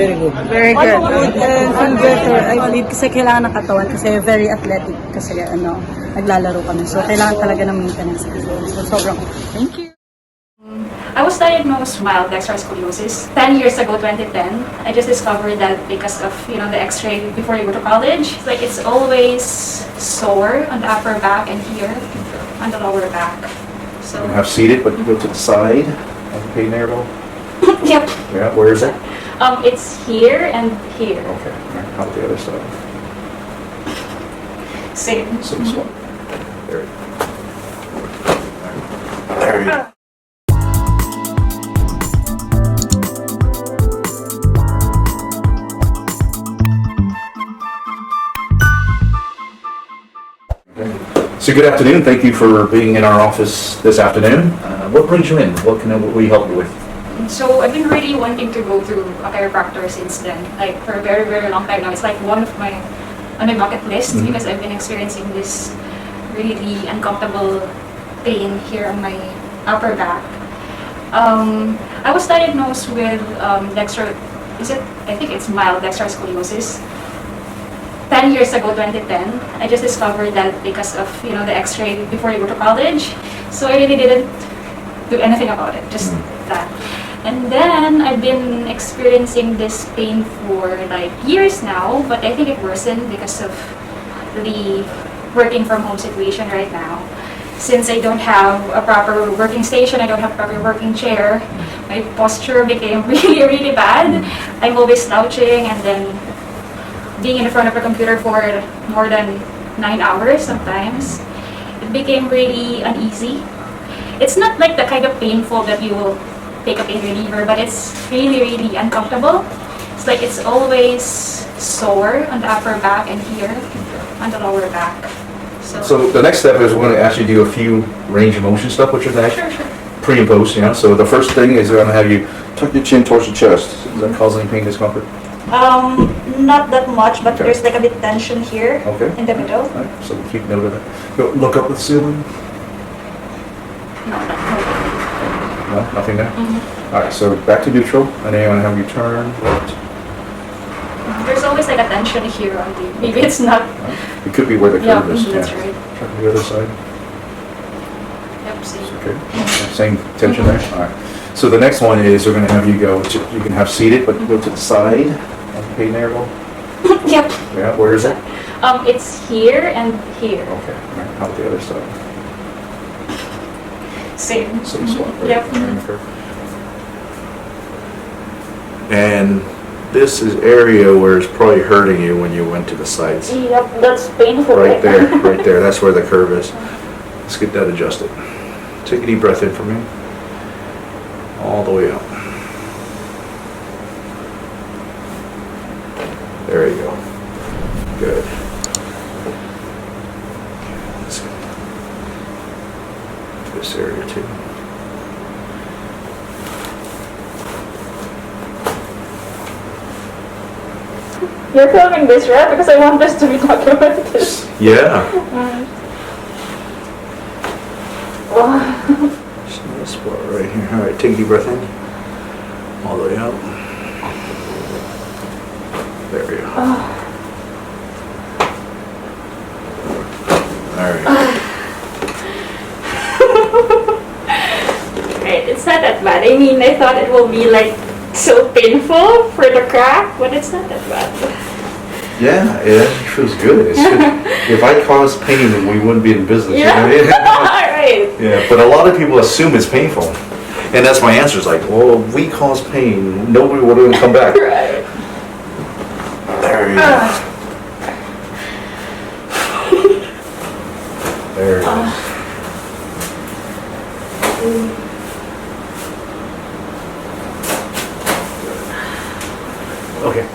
very good. Very good. Feel better, I believe, kasi kailangan ng katawan kasi very athletic kasi naglalaro kami. So, kailangan talaga ng maintenance. So, sobrang thank you. I was diagnosed mild dextroscoliosis 10 years ago, 2010. I just discovered that because of the X-ray before you go to college. It's always sore on the upper back and here on the lower back. So You have seated, but you go to the side of the pain interval. yep. Yeah, where is it? It's here and here. Okay, all right, how about the other side? Same. Same spot. There you go. There you go. So good afternoon. Thank you for being in our office this afternoon. What brings you in? What can we help you with? So I've been really wanting to go through a chiropractor since then, for a very, very long time now. It's one of my on my bucket list because I've been experiencing this really uncomfortable pain here on my upper back. I was diagnosed with I think it's mild dextroscoliosis 10 years ago, 2010. I just discovered that because of the X-ray before you go to college. So I really didn't do anything about it, just that. And then I've been experiencing this pain for years now, but I think it worsened because of the working from home situation right now. Since I don't have a proper working station, I don't have a proper working chair, my posture became really, really bad. I'm always slouching, and then being in front of a computer for more than 9 hours sometimes, it became really uneasy. It's not like the kind of painful that you will take a pain reliever, but it's really, really uncomfortable. It's always sore on the upper back and here on the lower back. So the next step is we're going to ask you to do a few range of motion stuff with your neck. Sure. Pre and post, So the first thing is we're going to have you tuck your chin towards your chest. Does that cause any pain, discomfort? Not that much, but Okay. there's a bit tension here Okay. in the middle. All right, so keep note of that. Go look up at the ceiling. No, nothing there? All right, so back to neutral, and then I'm going to have you turn left. There's always a tension here on maybe it's not. It could be where the Yeah, curve is. that's right. Try the other side. Yep, same. Okay. Same tension there? All right. So the next one is we're going to have you you can have seated, but go to the side of the pain interval. Yep. Yeah, where is it? It's here and here. Okay, all right, how about the other side? Same. Same spot, right? Yep. Right in the curve. And this is area where it's probably hurting you when you went to the sides. Yep, that's painful. Right there, right there. That's where the curve is. Let's get that adjusted. Take a deep breath in for me. All the way up. There you go. Good. Let's get this area too. You're filming this, right? Because I want this to be documented. Yeah. Wow. This spot right here. All right, take a deep breath in. All the way up. There we go. All right. Right, it's not that bad. I mean, I thought it will be so painful for the crack, but it's not that bad. Yeah, it actually feels good. If I caused pain, then we wouldn't be in business. Yeah. You know? Right. Yeah, but a lot of people assume it's painful. And that's my answer. It's well, if we cause pain, nobody would even come back. Right. There you go. There it is. Okay.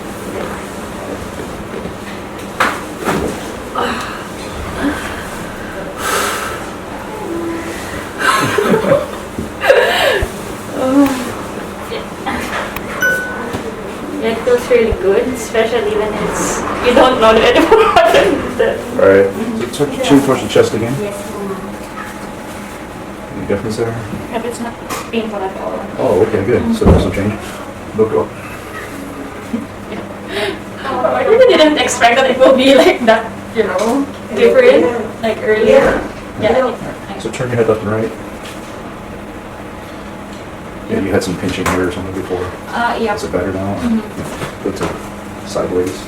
It feels really good, especially when you don't know anymore what it is. All right. So tuck your chin towards your chest again. Yes. Any difference there? If it's not painful at all. Oh, okay, good. So there's some change. Look up. I really didn't expect that it will be like that, different, like earlier. Yeah. So turn your head left and right. Yeah, you had some pinching here or something before. Yeah. Is it better now? Go to sideways.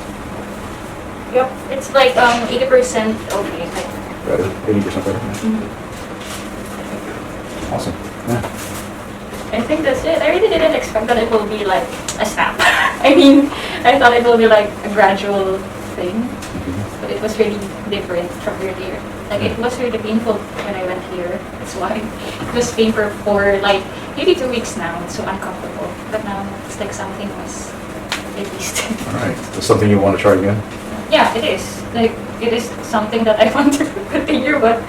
Yep. It's like 80% okay. Like, Better. 80% better. Awesome. Yeah. I think that's it. I really didn't expect that it will be like a snap. I mean, I thought it will be like a gradual thing, but it was really different from earlier. Like it was really painful when I went here. That's why it was painful for like maybe 2 weeks now. It's so uncomfortable. But now it's like something was released. All right. Is something you want to try again? Yeah, it is. Like it is something that I want to continue, but